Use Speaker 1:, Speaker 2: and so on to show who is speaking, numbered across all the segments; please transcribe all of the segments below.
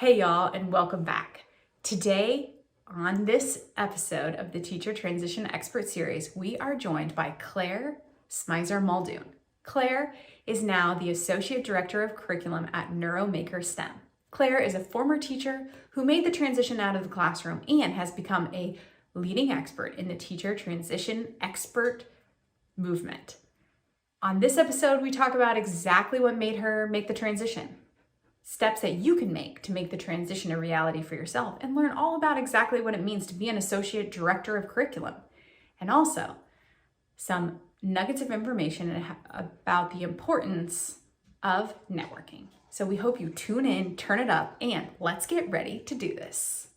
Speaker 1: Hey y'all, and welcome back. Today, on this episode of the Teacher Transition Expert Series, we are joined by Clare Smizer Muldoon. Clare is now the Associate Director of Curriculum at NeuroMaker STEM. Clare is a former teacher who made the transition out of the classroom and has become a leading expert in the Teacher Transition Expert movement. On this episode, we talk about exactly what made her make the transition, steps that you can make to make the transition a reality for yourself, and learn all about exactly what it means to be an associate director of curriculum, and also some nuggets of information about the importance of networking. So we hope you tune in, turn it up, and let's get ready to do this.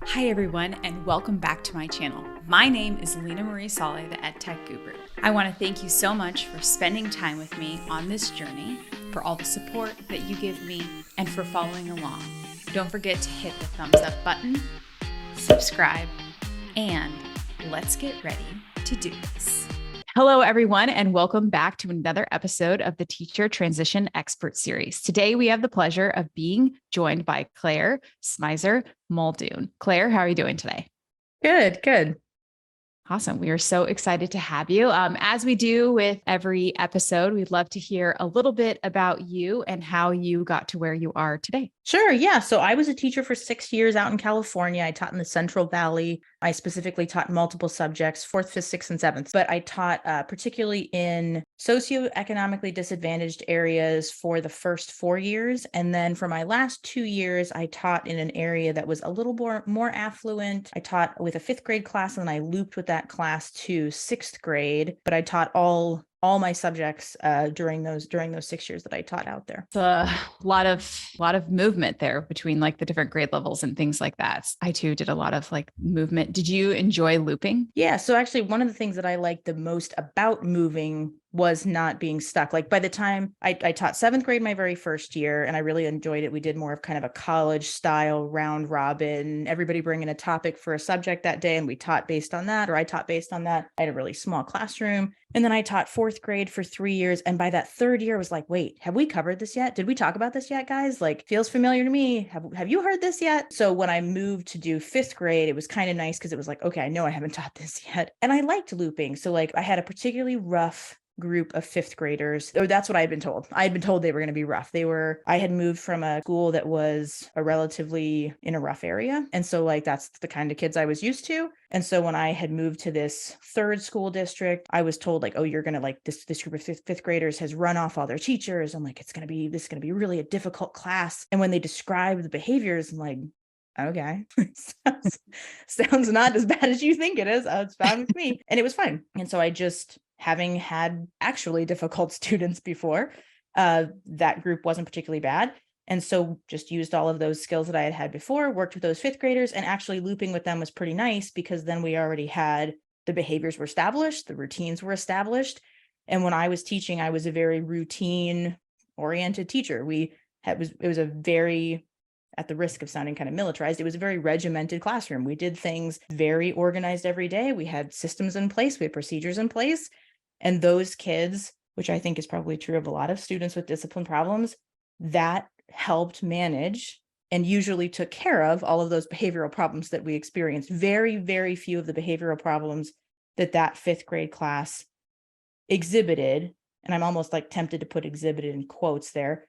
Speaker 1: Hi everyone, and welcome back to my channel. My name is Leena Marie Saleh, the EdTech Guru. I want to thank you so much for spending time with me on this journey, for all the support that you give me, and for following along. Don't forget to hit the thumbs up button, subscribe, and let's get ready to do this. Hello, everyone, and welcome back to another episode of the Teacher Transition Expert Series. Today, we have the pleasure of being joined by Clare Smizer Muldoon. Clare, how are you doing today?
Speaker 2: Good.
Speaker 1: Awesome. We are so excited to have you. As we do with every episode, we'd love to hear a little bit about you and how you got to where you are today.
Speaker 2: Sure. Yeah. So I was a teacher for 6 years out in California. I taught in the Central Valley. I specifically taught multiple subjects, 4th, 5th, 6th, and 7th. But I taught particularly in socioeconomically disadvantaged areas for the first 4 years. And then for my last 2 years, I taught in an area that was a little more affluent. I taught with a 5th grade class, and I looped with that class to 6th grade. But I taught all my subjects during those 6 years that I taught out there.
Speaker 1: It's a lot of movement there between like the different grade levels and things like that. I too did a lot of like movement. Did you enjoy looping?
Speaker 2: Yeah. So actually one of the things that I liked the most about moving was not being stuck. Like by the time I taught 7th grade my very first year, and I really enjoyed it. We did more of kind of a college style round robin, everybody bringing a topic for a subject that day, and we taught based on that, or I taught based on that. I had a really small classroom. And then I taught 4th grade for 3 years. And by that 3rd year, I was like, wait, have we covered this yet? Did we talk about this yet, guys? Like, feels familiar to me. Have you heard this yet? So when I moved to do 5th grade, it was kind of nice because it was like, okay, I know I haven't taught this yet. And I liked looping. So like I had a particularly rough group of 5th graders, or that's what I had been told. I had been told they were going to be rough. I had moved from a school that was a relatively in a rough area. And so like, that's the kind of kids I was used to. And so when I had moved to this 3rd school district, I was told like, oh, you're going to like this group of 5th graders has run off all their teachers. I'm like, this is going to be really a difficult class. And when they describe the behaviors, I'm like, okay, sounds not as bad as you think it is. It's fine with me. And it was fine. And so I just, having had actually difficult students before, that group wasn't particularly bad. And so just used all of those skills that I had before, worked with those 5th graders, and actually looping with them was pretty nice because then we already had the behaviors were established, the routines were established. And when I was teaching, I was a very routine oriented teacher. It was a very, at the risk of sounding kind of militarized, it was a very regimented classroom. We did things very organized every day. We had systems in place, we had procedures in place. And those kids, which I think is probably true of a lot of students with discipline problems, that helped manage and usually took care of all of those behavioral problems that we experienced. Very, very few of the behavioral problems that 5th grade class exhibited, and I'm almost like tempted to put exhibited in quotes there,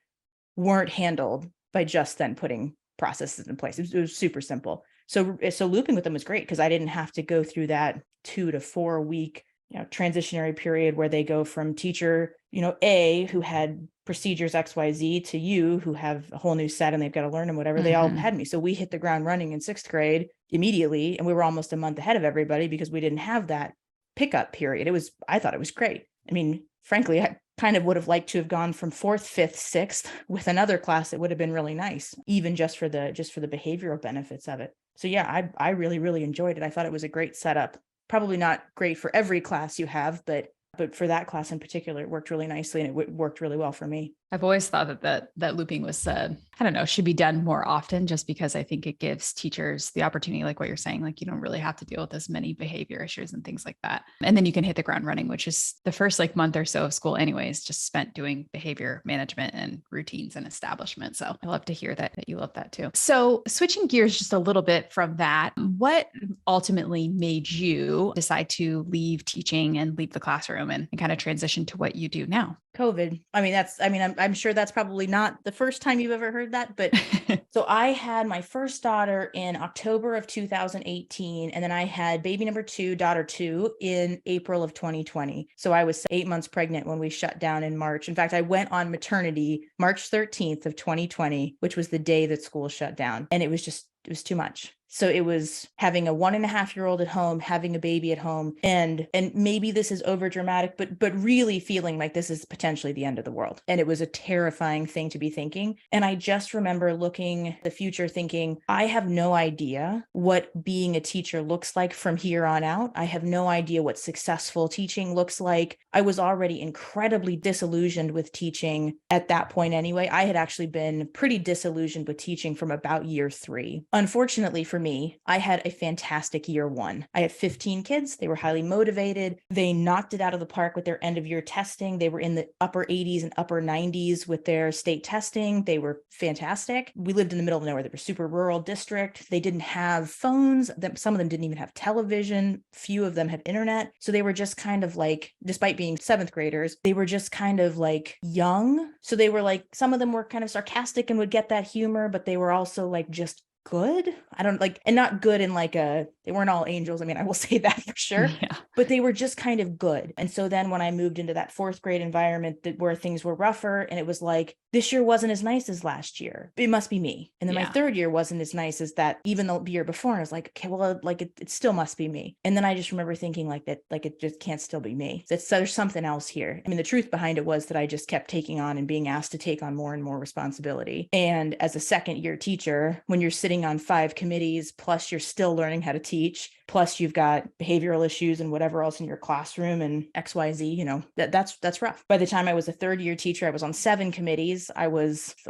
Speaker 2: weren't handled by just then putting processes in place. It was super simple. So looping with them was great because I didn't have to go through that 2 to 4 week transitionary period where they go from teacher, A, who had procedures XYZ, to you, who have a whole new set and they've got to learn them, whatever. Mm-hmm. They all had me. So we hit the ground running in 6th grade immediately. And we were almost a month ahead of everybody because we didn't have that pickup period. I thought it was great. I mean, frankly, I kind of would have liked to have gone from 4th, 5th, 6th with another class. It would have been really nice, even just for the behavioral benefits of it. So yeah, I really, really enjoyed it. I thought it was a great setup. Probably not great for every class you have, but for that class in particular, it worked really nicely and it worked really well for me.
Speaker 1: I've always thought that looping was, I don't know, should be done more often, just because I think it gives teachers the opportunity, like what you're saying, like you don't really have to deal with as many behavior issues and things like that. And then you can hit the ground running, which is the first like month or so of school anyways, just spent doing behavior management and routines and establishment. So I love to hear that you love that too. So switching gears just a little bit from that, what ultimately made you decide to leave teaching and leave the classroom and kind of transition to what you do now?
Speaker 2: COVID. I'm sure that's probably not the first time you've ever heard that, but so I had my first daughter in October of 2018, and then I had baby number 2, daughter 2 in April of 2020. So I was 8 months pregnant when we shut down in March. In fact, I went on maternity March 13th of 2020, which was the day that school shut down. And it was too much. So it was having a 1.5-year-old at home, having a baby at home, and maybe this is over dramatic, but really feeling like this is potentially the end of the world. And it was a terrifying thing to be thinking. And I just remember looking at the future thinking, I have no idea what being a teacher looks like from here on out. I have no idea what successful teaching looks like. I was already incredibly disillusioned with teaching at that point anyway. I had actually been pretty disillusioned with teaching from about year 3. Unfortunately for me, I had a fantastic year 1. I had 15 kids. They were highly motivated. They knocked it out of the park with their end of year testing. They were in the upper 80s and upper 90s with their state testing. They were fantastic. We lived in the middle of nowhere. They were super rural district. They didn't have phones. Some of them didn't even have television. Few of them had internet. So they were just kind of like, despite being 7th graders, they were just kind of like young. So they were like, some of them were kind of sarcastic and would get that humor, but they were also like just good. I don't like, and not good in like they weren't all angels. I mean, I will say that for sure,
Speaker 1: Yeah.
Speaker 2: but they were just kind of good. And so then when I moved into that 4th grade environment where things were rougher, and it was like, this year wasn't as nice as last year. It must be me. And then my 3rd year wasn't as nice as that, even the year before. And I was like, okay, well, like it still must be me. And then I just remember thinking like that, like it just can't still be me. So there's something else here. I mean, the truth behind it was that I just kept taking on and being asked to take on more and more responsibility. And as a 2nd year teacher, when you're sitting on 5 committees, plus you're still learning how to teach, plus you've got behavioral issues and whatever else in your classroom and XYZ, that's rough. By the time I was a 3rd year teacher, I was on 7 committees. I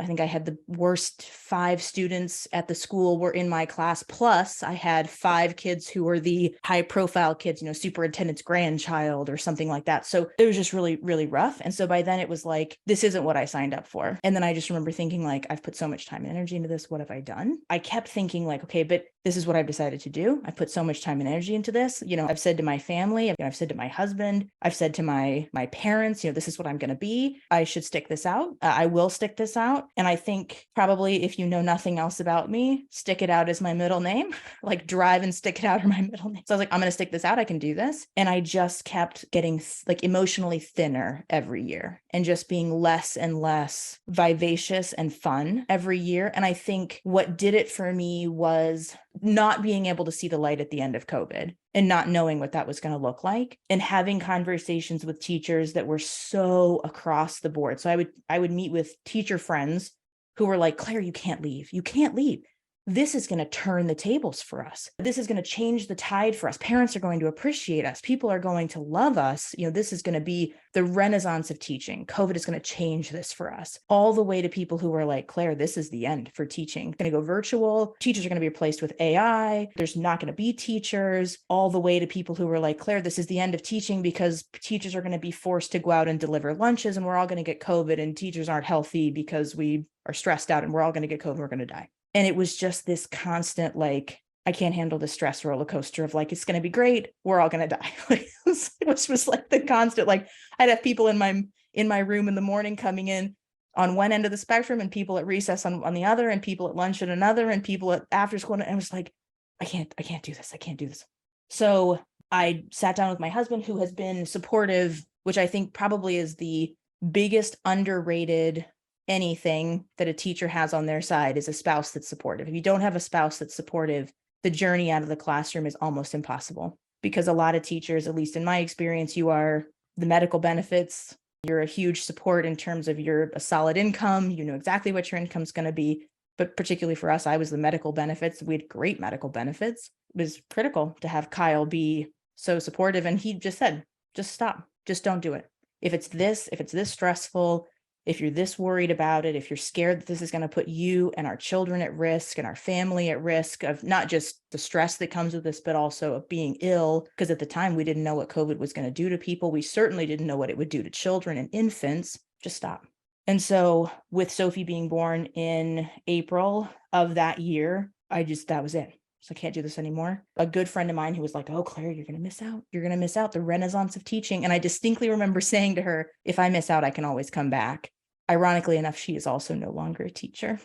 Speaker 2: think I had the worst 5 students at the school were in my class. Plus I had 5 kids who were the high profile kids, superintendent's grandchild or something like that. So it was just really, really rough. And so by then it was like, this isn't what I signed up for. And then I just remember thinking like, I've put so much time and energy into this. What have I done? I kept thinking like, okay, but this is what I've decided to do. I put so much time and energy into this. I've said to my family, I've said to my husband, I've said to my parents, this is what I'm going to be. I should stick this out. I will stick this out. And I think probably if you know nothing else about me, stick it out as my middle name, like drive and stick it out are my middle name. So I was like, I'm going to stick this out. I can do this. And I just kept getting like emotionally thinner every year and just being less and less vivacious and fun every year. And I think what did it for me was not being able to see the light at the end of COVID and not knowing what that was going to look like, and having conversations with teachers that were so across the board. So I would meet with teacher friends who were like, Claire, you can't leave. You can't leave. This is going to turn the tables for us. This is going to change the tide for us. Parents are going to appreciate us. People are going to love us. This is going to be the renaissance of teaching. COVID is going to change this for us. All the way to people who were like, Claire, this is the end for teaching. It's going to go virtual. Teachers are going to be replaced with AI. There's not going to be teachers. All the way to people who were like, Claire, this is the end of teaching because teachers are going to be forced to go out and deliver lunches and we're all going to get COVID and teachers aren't healthy because we are stressed out and we're all going to get COVID. We're going to die. And it was just this constant, like, I can't handle the stress roller coaster of like, it's going to be great. We're all going to die. Which was like the constant, like I'd have people in my room in the morning coming in on one end of the spectrum and people at recess on the other and people at lunch at another and people at after school. And I was like, I can't do this. I can't do this. So I sat down with my husband, who has been supportive, which I think probably is the biggest underrated anything that a teacher has on their side is a spouse that's supportive. If you don't have a spouse that's supportive, the journey out of the classroom is almost impossible, because a lot of teachers, at least in my experience, you are the medical benefits. You're a huge support in terms of you're a solid income. You know exactly what your income's going to be. But particularly for us, I was the medical benefits. We had great medical benefits. It was critical to have Kyle be so supportive. And he just said, just stop, just don't do it. If it's this stressful, if you're this worried about it, if you're scared that this is going to put you and our children at risk and our family at risk of not just the stress that comes with this, but also of being ill, because at the time we didn't know what COVID was going to do to people. We certainly didn't know what it would do to children and infants. Just stop. And so with Sophie being born in April of that year, that was it. So I can't do this anymore. A good friend of mine who was like, oh, Claire, you're going to miss out. You're going to miss out the renaissance of teaching. And I distinctly remember saying to her, if I miss out, I can always come back. Ironically enough, she is also no longer a teacher.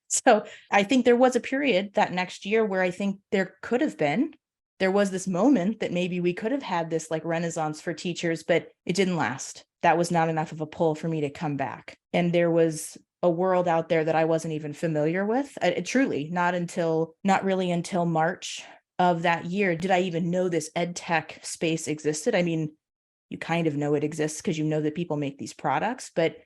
Speaker 2: So I think there was a period that next year where I think there was this moment that maybe we could have had this like renaissance for teachers, but it didn't last. That was not enough of a pull for me to come back. And there was a world out there that I wasn't even familiar with. Truly, not really until March of that year did I even know this EdTech space existed. I mean, you kind of know it exists because you know that people make these products, but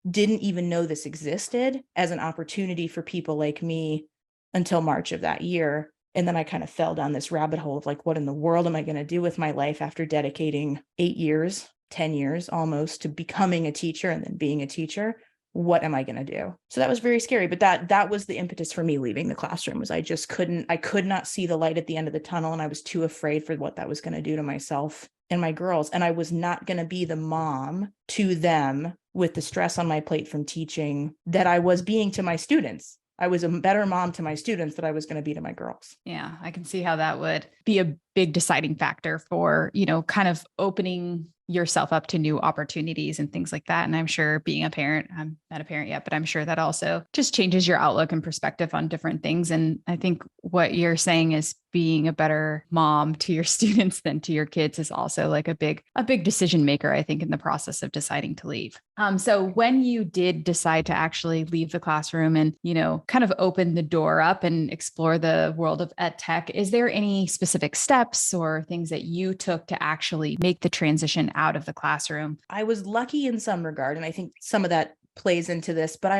Speaker 2: didn't even know this existed as an opportunity for people like me until March of that year. And then I kind of fell down this rabbit hole of like, what in the world am I going to do with my life after dedicating 8 years, 10 years almost to becoming a teacher and then being a teacher? What am I going to do? So that was very scary. But that was the impetus for me leaving the classroom, was I could not see the light at the end of the tunnel. And I was too afraid for what that was going to do to myself and my girls. And I was not going to be the mom to them with the stress on my plate from teaching that I was being to my students. I was a better mom to my students than I was going to be to my girls.
Speaker 1: Yeah, I can see how that would be a big deciding factor for, kind of opening yourself up to new opportunities and things like that. And I'm sure being a parent, I'm not a parent yet, but I'm sure that also just changes your outlook and perspective on different things. And I think what you're saying is being a better mom to your students than to your kids is also like a big decision maker, I think, in the process of deciding to leave. So when you did decide to actually leave the classroom and, kind of open the door up and explore the world of EdTech, is there any specific steps or things that you took to actually make the transition out of the classroom?
Speaker 2: I was lucky in some regard, and I think some of that plays into this, but I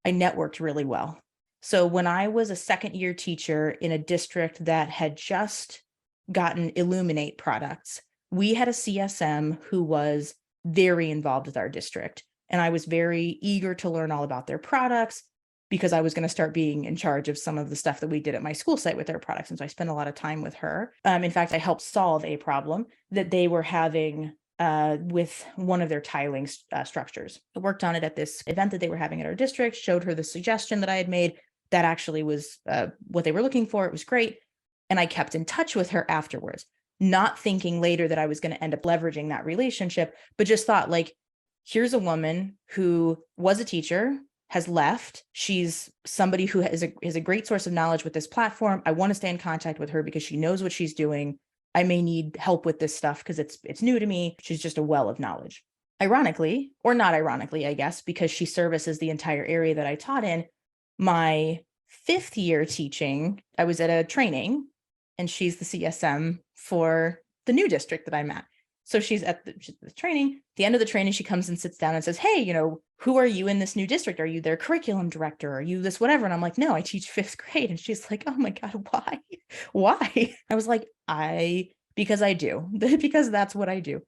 Speaker 2: networked really well. So when I was a second year teacher in a district that had just gotten Illuminate products, we had a CSM who was very involved with our district. And I was very eager to learn all about their products because I was going to start being in charge of some of the stuff that we did at my school site with their products. And so I spent a lot of time with her. In fact, I helped solve a problem that they were having with one of their tiling structures. I worked on it at this event that they were having at our district, showed her the suggestion that I had made. That actually was what they were looking for. It was great. And I kept in touch with her afterwards, not thinking later that I was going to end up leveraging that relationship, but just thought like, here's a woman who was a teacher, has left. She's somebody who is a great source of knowledge with this platform. I want to stay in contact with her because she knows what she's doing. I may need help with this stuff because it's new to me. She's just a well of knowledge. Ironically, or not ironically, I guess, because she services the entire area that I taught in. My 5th year teaching, I was at a training and she's the CSM for the new district that I'm at. So she's at the training. At the end of the training, she comes and sits down and says, hey, who are you in this new district? Are you their curriculum director? Are you this whatever? And I'm like, no, I teach 5th grade. And she's like, oh my God, why? Why? I was like, because I do, because that's what I do.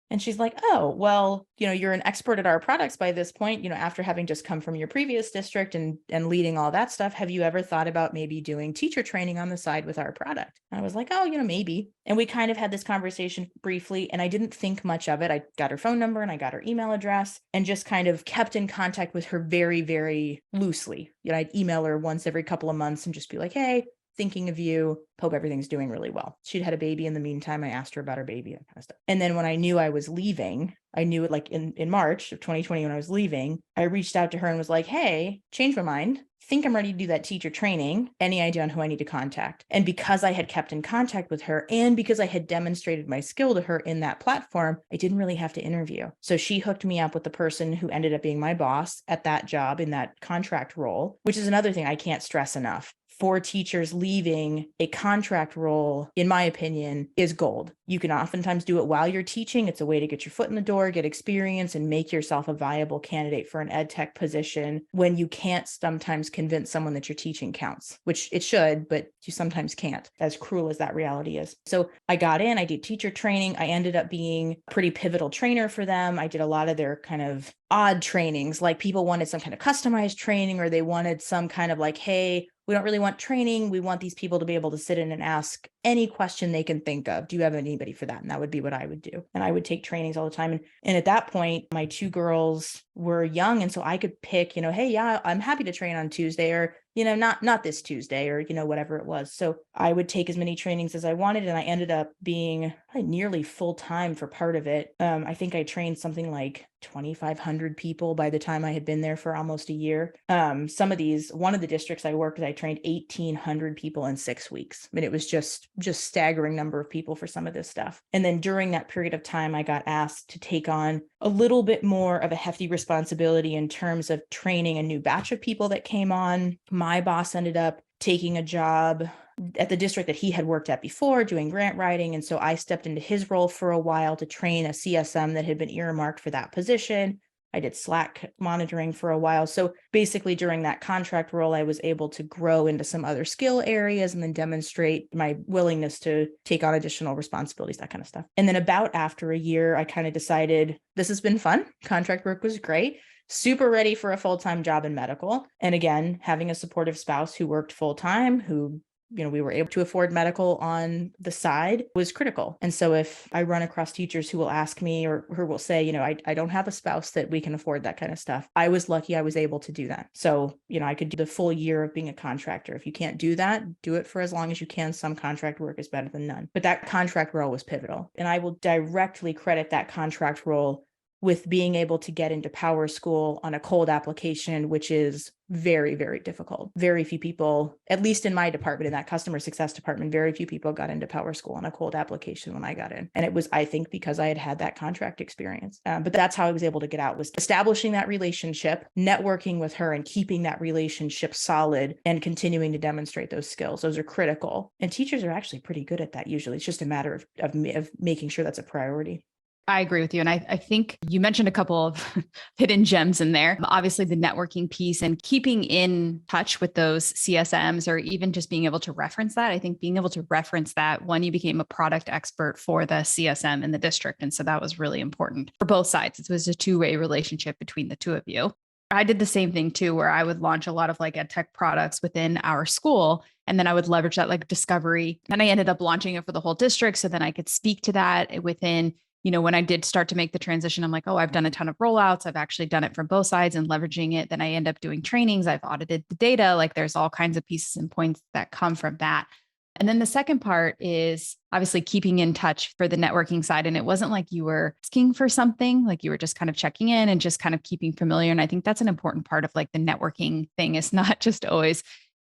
Speaker 2: And she's like, oh, well, you're an expert at our products by this point, after having just come from your previous district and leading all that stuff. Have you ever thought about maybe doing teacher training on the side with our product? And I was like, oh, maybe. And we kind of had this conversation briefly and I didn't think much of it. I got her phone number and I got her email address and just kind of kept in contact with her very, very loosely. I'd email her once every couple of months and just be like, hey, thinking of you, hope everything's doing really well. She'd had a baby in the meantime. I asked her about her baby, that kind of stuff. And then when I knew I was leaving, I knew it like in March of 2020 when I was leaving, I reached out to her and was like, hey, changed my mind. Think I'm ready to do that teacher training. Any idea on who I need to contact? And because I had kept in contact with her and because I had demonstrated my skill to her in that platform, I didn't really have to interview. So she hooked me up with the person who ended up being my boss at that job in that contract role, which is another thing I can't stress enough. For teachers leaving a contract role, in my opinion, is gold. You can oftentimes do it while you're teaching. It's a way to get your foot in the door, get experience, and make yourself a viable candidate for an ed tech position when you can't sometimes convince someone that your teaching counts, which it should, but you sometimes can't, as cruel as that reality is. So I got in, I did teacher training. I ended up being a pretty pivotal trainer for them. I did a lot of their kind of odd trainings, like people wanted some kind of customized training, or they wanted some kind of like, hey, we don't really want training. We want these people to be able to sit in and ask any question they can think of. Do you have anybody for that? And that would be what I would do. And I would take trainings all the time. And at that point, my two girls were young. And so I could pick, hey, yeah, I'm happy to train on Tuesday, or, not this Tuesday, or, whatever it was. So I would take as many trainings as I wanted. And I ended up being nearly full time for part of it. I think I trained something like 2,500 people by the time I had been there for almost a year. One of the districts I worked with, I trained 1,800 people in 6 weeks. I mean, it was just staggering number of people for some of this stuff. And then during that period of time, I got asked to take on a little bit more of a hefty responsibility in terms of training a new batch of people that came on. My boss ended up taking a job at the district that he had worked at before, doing grant writing. And so I stepped into his role for a while to train a CSM that had been earmarked for that position. I did Slack monitoring for a while. So basically during that contract role, I was able to grow into some other skill areas and then demonstrate my willingness to take on additional responsibilities, that kind of stuff. And then about after a year, I kind of decided this has been fun. Contract work was great. Super ready for a full-time job in medical. And again, having a supportive spouse who worked full-time, who we were able to afford medical on the side, was critical. And so if I run across teachers who will ask me or who will say, I don't have a spouse that we can afford that kind of stuff, I was lucky I was able to do that. So, I could do the full year of being a contractor. If you can't do that, do it for as long as you can. Some contract work is better than none. But that contract role was pivotal. And I will directly credit that contract role with being able to get into Powerschool on a cold application, which is very, very difficult. Very few people, at least in my department, in that customer success department, very few people got into Powerschool on a cold application when I got in. And it was, I think, because I had had that contract experience. But that's how I was able to get out, was establishing that relationship, networking with her, and keeping that relationship solid and continuing to demonstrate those skills. Those are critical. And teachers are actually pretty good at that usually. It's just a matter of making sure that's a priority.
Speaker 1: I agree with you. And I think you mentioned a couple of hidden gems in there. Obviously, the networking piece and keeping in touch with those CSMs, or even just being able to reference that. I think being able to reference that, when you became a product expert for the CSM in the district. And so that was really important for both sides. It was a two-way relationship between the two of you. I did the same thing too, where I would launch a lot of like EdTech products within our school. And then I would leverage that like discovery. And I ended up launching it for the whole district. So then I could speak to that within, when I did start to make the transition, I'm like, oh, I've done a ton of rollouts. I've actually done it from both sides and leveraging it. Then I end up doing trainings. I've audited the data. Like there's all kinds of pieces and points that come from that. And then the second part is obviously keeping in touch for the networking side. And it wasn't like you were asking for something, like you were just kind of checking in and just kind of keeping familiar. And I think that's an important part of like the networking thing, is not just always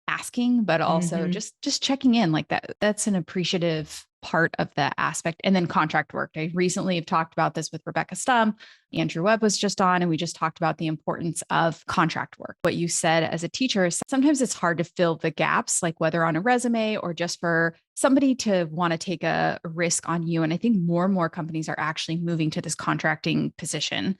Speaker 1: asking, but also just checking in like that. That's an appreciative part of the aspect. And then contract work. I recently have talked about this with Rebecca Stum. Andrew Webb was just on, and we just talked about the importance of contract work. What you said as a teacher is sometimes it's hard to fill the gaps, like whether on a resume or just for somebody to want to take a risk on you. And I think more and more companies are actually moving to this contracting position.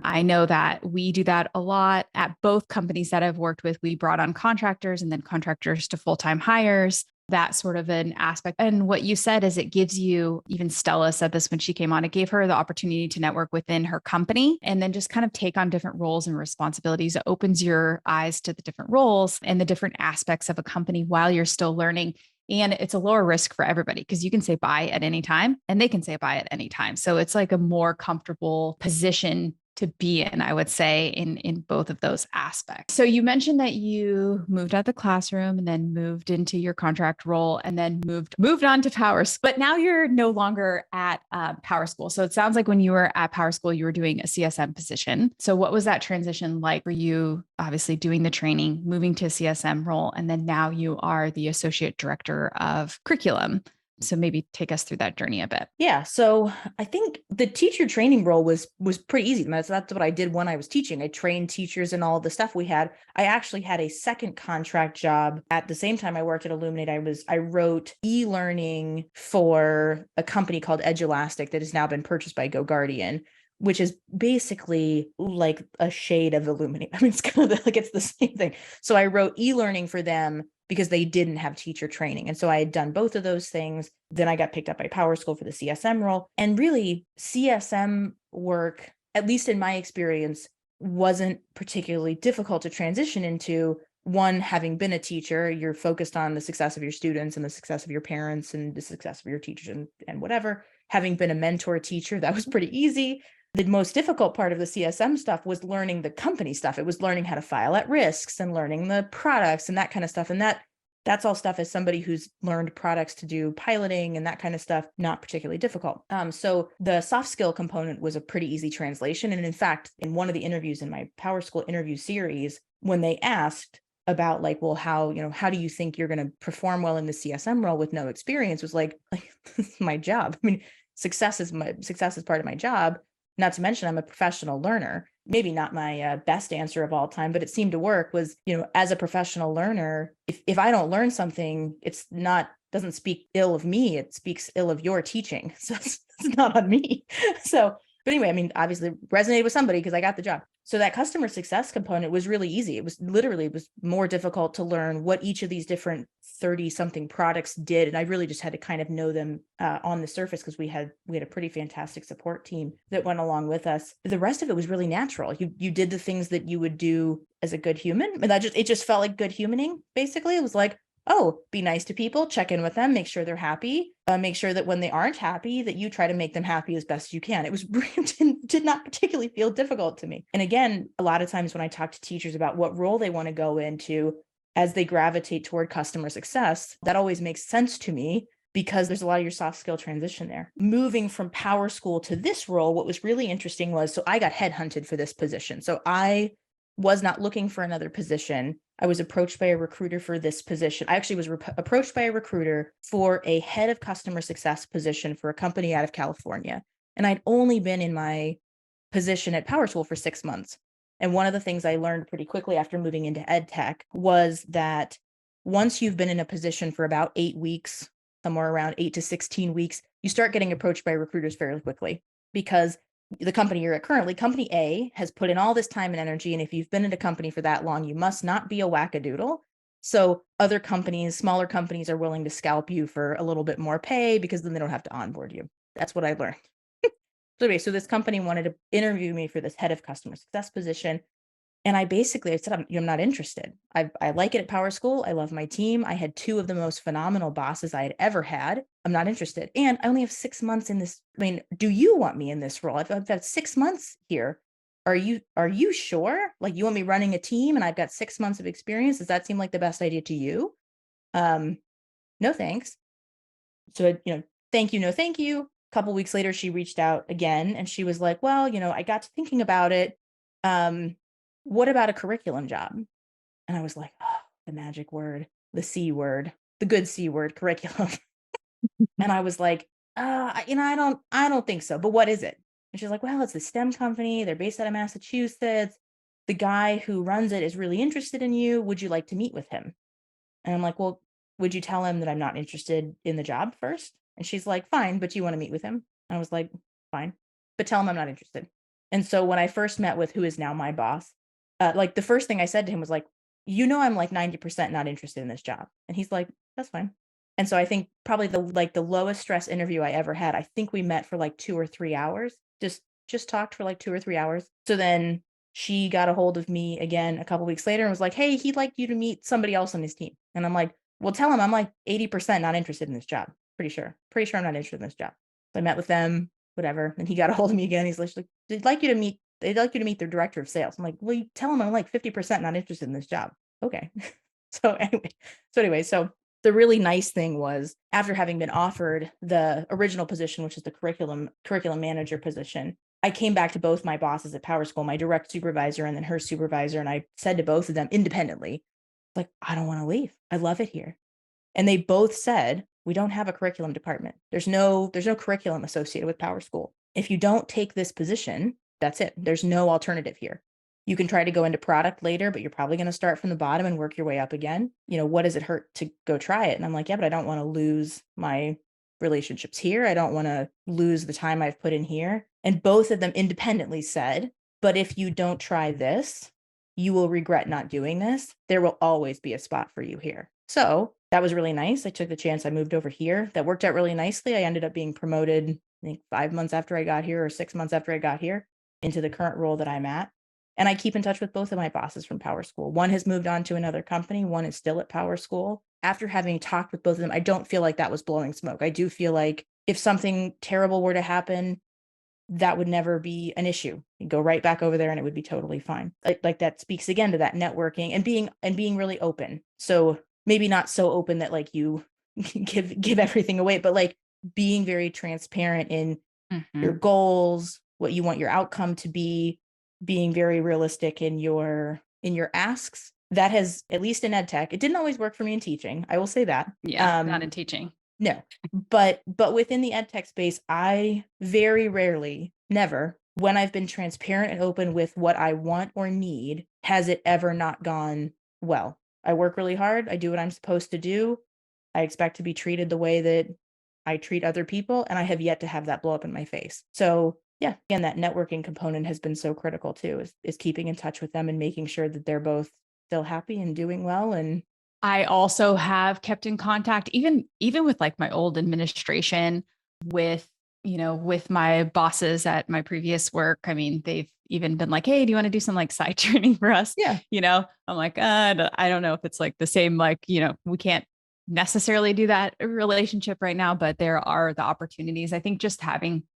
Speaker 1: I know that we do that a lot at both companies that I've worked with. We brought on contractors and then contractors to full-time hires, that sort of an aspect. And what you said is it gives you, even Stella said this when she came on, it gave her the opportunity to network within her company and then just kind of take on different roles and responsibilities. It opens your eyes to the different roles and the different aspects of a company while you're still learning. And it's a lower risk for everybody because you can say bye at any time and they can say bye at any time. So it's like a more comfortable position to be in, I would say, in both of those aspects. So you mentioned that you moved out of the classroom and then moved into your contract role and then moved on to Powerschool. But now you're no longer at Powerschool. So it sounds like when you were at Powerschool, you were doing a CSM position. So what was that transition like for you? Obviously doing the training, moving to a CSM role, and then now you are the associate director of curriculum. So maybe take us through that journey a bit.
Speaker 2: Yeah. So I think the teacher training role was pretty easy. That's what I did when I was teaching. I trained teachers and all the stuff we had. I actually had a second contract job at the same time I worked at Illuminate. I wrote e-learning for a company called Edulastic that has now been purchased by GoGuardian, which is basically like a shade of Illuminate. I mean, it's kind of like it's the same thing. So I wrote e-learning for them because they didn't have teacher training. And so I had done both of those things. Then I got picked up by Powerschool for the CSM role. And really, CSM work at least in my experience, wasn't particularly difficult to transition into. One, having been a teacher, you're focused on the success of your students and the success of your parents and the success of your teachers and whatever. Having been a mentor teacher, that was pretty easy. The most difficult part of the CSM stuff was learning the company stuff. It was learning how to file at risks and learning the products and that kind of stuff. And that's all stuff as somebody who's learned products to do piloting and that kind of stuff, not particularly difficult. So the soft skill component was a pretty easy translation. And in fact, in one of the interviews in my Powerschool interview series, when they asked about like, well, how do you think you're going to perform well in the CSM role with no experience, was like this is my job. I mean, success is part of my job. Not to mention I'm a professional learner. Maybe not my best answer of all time, but it seemed to work. Was, as a professional learner, if I don't learn something, doesn't speak ill of me. It speaks ill of your teaching. So it's not on me. So, but anyway, I mean, obviously resonated with somebody because I got the job. So that customer success component was really easy. It was more difficult to learn what each of these different 30 something products did. And I really just had to kind of know them on the surface because we had a pretty fantastic support team that went along with us. The rest of it was really natural. You did the things that you would do as a good human. And it just felt like good humaning. Basically, it was like, oh, be nice to people, check in with them, make sure they're happy, make sure that when they aren't happy, that you try to make them happy as best you can. It did not particularly feel difficult to me. And again, a lot of times when I talk to teachers about what role they want to go into as they gravitate toward customer success, that always makes sense to me because there's a lot of your soft skill transition there. Moving from Powerschool to this role, what was really interesting was, so I got headhunted for this position. So I was not looking for another position. I was approached by a recruiter for this position. I actually was approached by a recruiter for a head of customer success position for a company out of California. And I'd only been in my position at Powerschool for 6 months. And one of the things I learned pretty quickly after moving into EdTech was that once you've been in a position for about 8 weeks, somewhere around 8 to 16 weeks, you start getting approached by recruiters fairly quickly because the company you're at currently, company A, has put in all this time and energy. And if you've been at a company for that long, you must not be a wackadoodle. So other companies, smaller companies, are willing to scalp you for a little bit more pay because then they don't have to onboard you. That's what I learned. So this company wanted to interview me for this head of customer success position. And I said, I'm not interested. I like it at Powerschool. I love my team. I had 2 of the most phenomenal bosses I had ever had. I'm not interested. And I only have 6 months in this. I mean, do you want me in this role? I've had 6 months here. Are you sure? Like, you want me running a team and I've got 6 months of experience? Does that seem like the best idea to you? No, thanks. So, thank you. No, thank you. A couple weeks later, she reached out again and she was like, well, I got to thinking about it. What about a curriculum job? And I was like, oh, the magic word, the C word, the good C word, curriculum. And I was like, I don't think so. But what is it? And she's like, well, it's a STEM company. They're based out of Massachusetts. The guy who runs it is really interested in you. Would you like to meet with him? And I'm like, well, would you tell him that I'm not interested in the job first? And she's like, fine, but you want to meet with him? And I was like, fine, but tell him I'm not interested. And so when I first met with who is now my boss, like the first thing I said to him was like, I'm like 90% not interested in this job. And he's like, that's fine. And so I think probably the lowest stress interview I ever had, I think we met for like 2 or 3 hours, just talked for like 2 or 3 hours. So then she got a hold of me again a couple weeks later and was like, hey, he'd like you to meet somebody else on his team. And I'm like, well, tell him I'm like 80% not interested in this job. Pretty sure I'm not interested in this job. So I met with them, whatever. And he got a hold of me again. He's like, they'd like you to meet their director of sales. I'm like, well, you tell him I'm like 50% not interested in this job. Okay. So anyway, the really nice thing was, after having been offered the original position, which is the curriculum manager position, I came back to both my bosses at Powerschool, my direct supervisor and then her supervisor. And I said to both of them independently, like, I don't want to leave. I love it here. And they both said, we don't have a curriculum department. There's no curriculum associated with Powerschool. If you don't take this position, that's it. There's no alternative here. You can try to go into product later, but you're probably going to start from the bottom and work your way up again. What does it hurt to go try it? And I'm like, yeah, but I don't want to lose my relationships here. I don't want to lose the time I've put in here. And both of them independently said, but if you don't try this, you will regret not doing this. There will always be a spot for you here. So that was really nice. I took the chance. I moved over here. That worked out really nicely. I ended up being promoted, I think 5 months after I got here or 6 months after I got here. into the current role that I'm at. And I keep in touch with both of my bosses from Powerschool. One has moved on to another company. One is still at Powerschool. After having talked with both of them, I don't feel like that was blowing smoke. I do feel like if something terrible were to happen, that would never be an issue. You go right back over there and it would be totally fine. Like that speaks again to that networking and being really open. So maybe not so open that like you give everything away, but like being very transparent in your goals, what you want your outcome to be, being very realistic in your asks. That has, at least in EdTech, it didn't always work for me in teaching. I will say that.
Speaker 1: Yeah, not in teaching.
Speaker 2: No, but within the EdTech space, I very rarely, never, when I've been transparent and open with what I want or need, has it ever not gone well. I work really hard. I do what I'm supposed to do. I expect to be treated the way that I treat other people, and I have yet to have that blow up in my face. So yeah, again, that networking component has been so critical too, is keeping in touch with them and making sure that they're both still happy and doing well. And
Speaker 1: I also have kept in contact, even with like my old administration, with with my bosses at my previous work. I mean, they've even been like, "Hey, do you want to do some like side training for us?"
Speaker 2: yeah,
Speaker 1: I'm like, I don't know if it's like the same, like, we can't necessarily do that relationship right now, but there are the opportunities. I think it's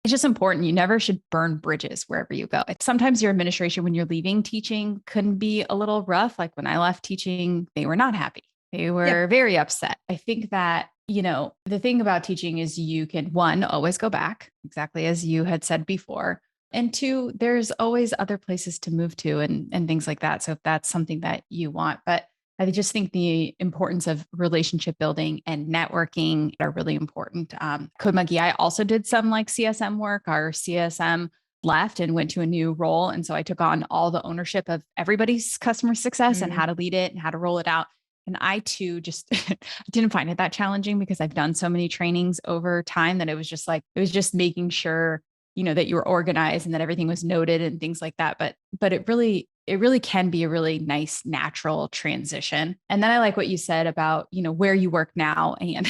Speaker 1: just important. You never should burn bridges wherever you go. Sometimes your administration, when you're leaving teaching, can be a little rough. Like when I left teaching, they were not happy. They were very upset. I think that, the thing about teaching is you can, one, always go back, exactly as you had said before. And two, there's always other places to move to and things like that. So if that's something that you want, but I just think the importance of relationship building and networking are really important. Code Monkey, I also did some like CSM work. Our CSM left and went to a new role. And so I took on all the ownership of everybody's customer success and how to lead it and how to roll it out. And I too just didn't find it that challenging because I've done so many trainings over time that it was just making sure, that you were organized and that everything was noted and things like that. But it really can be a really nice, natural transition. And then I like what you said about, where you work now and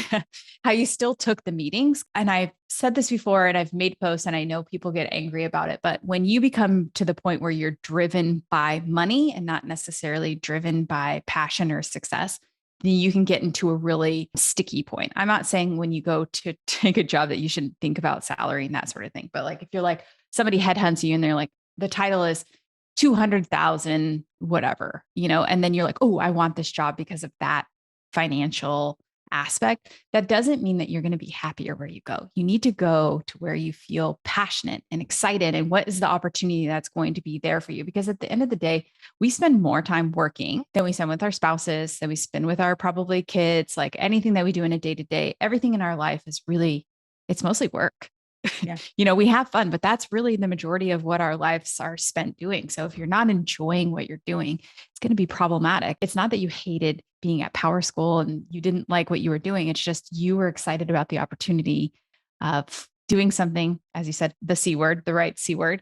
Speaker 1: how you still took the meetings. And I've said this before and I've made posts and I know people get angry about it, but when you become to the point where you're driven by money and not necessarily driven by passion or success, then you can get into a really sticky point. I'm not saying when you go to take a job that you shouldn't think about salary and that sort of thing. But like, if you're like somebody headhunts you and they're like, the title is 200,000, whatever, and then you're like, oh, I want this job because of that financial aspect. That doesn't mean that you're going to be happier where you go. You need to go to where you feel passionate and excited. And what is the opportunity that's going to be there for you? Because at the end of the day, we spend more time working than we spend with our spouses, than we spend with our probably kids, like anything that we do in a day to day, everything in our life is really, it's mostly work.
Speaker 2: Yeah.
Speaker 1: We have fun, but that's really the majority of what our lives are spent doing. So if you're not enjoying what you're doing, it's going to be problematic. It's not that you hated being at Powerschool and you didn't like what you were doing. It's just you were excited about the opportunity of doing something, as you said, the C word, the right C word,